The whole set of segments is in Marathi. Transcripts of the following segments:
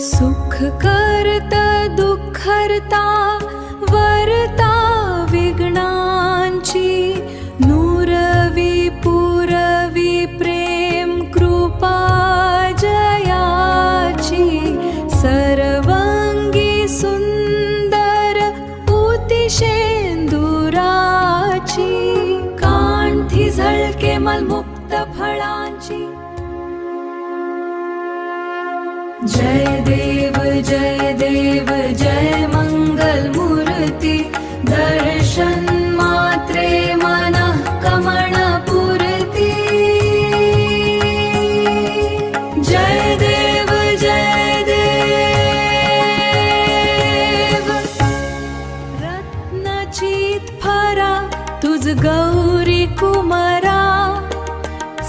सुख करता दुःख हरता वरता विघ्नांची नुरवी पुरवी प्रेम कृपा जयाची सर्वांगी सुंदर उतिशेंदुराची कांठी झळके मलमुक्त फळांची जय देव जय मंगल मूर्ती दर्शन मात्रे मनः कमळ पूर्ती जय देव रत्नचित फरा तुझ गौरी कुमरा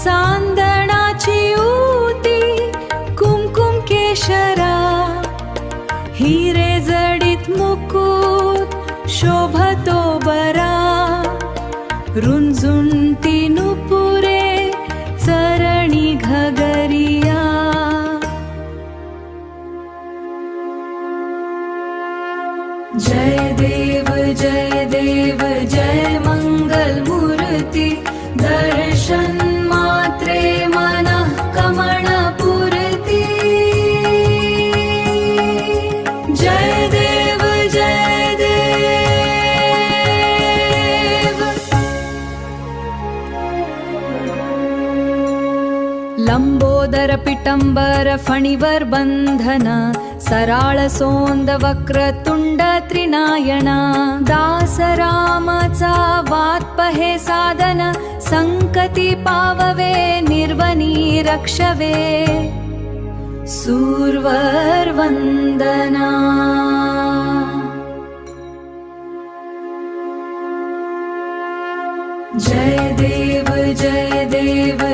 चांदणाची ऊती कुमकुम केशरा हिरे जडित मुकुट शोभतो बरा रुंजुंटी नुपुरे चरणी घगरिया जय देव जय मंगल मूर्ती दर्शन मात्रे मनः कमळ पूर्ती जय देव लंबोदर पिटंबर फणिवर बंधन सराळ सोंद वक्रतुंड त्रिनायना दासरामाचा वात्पहे साधन संकटी पाववे निर्वनी रक्षवे सूरवर वंदना जय देव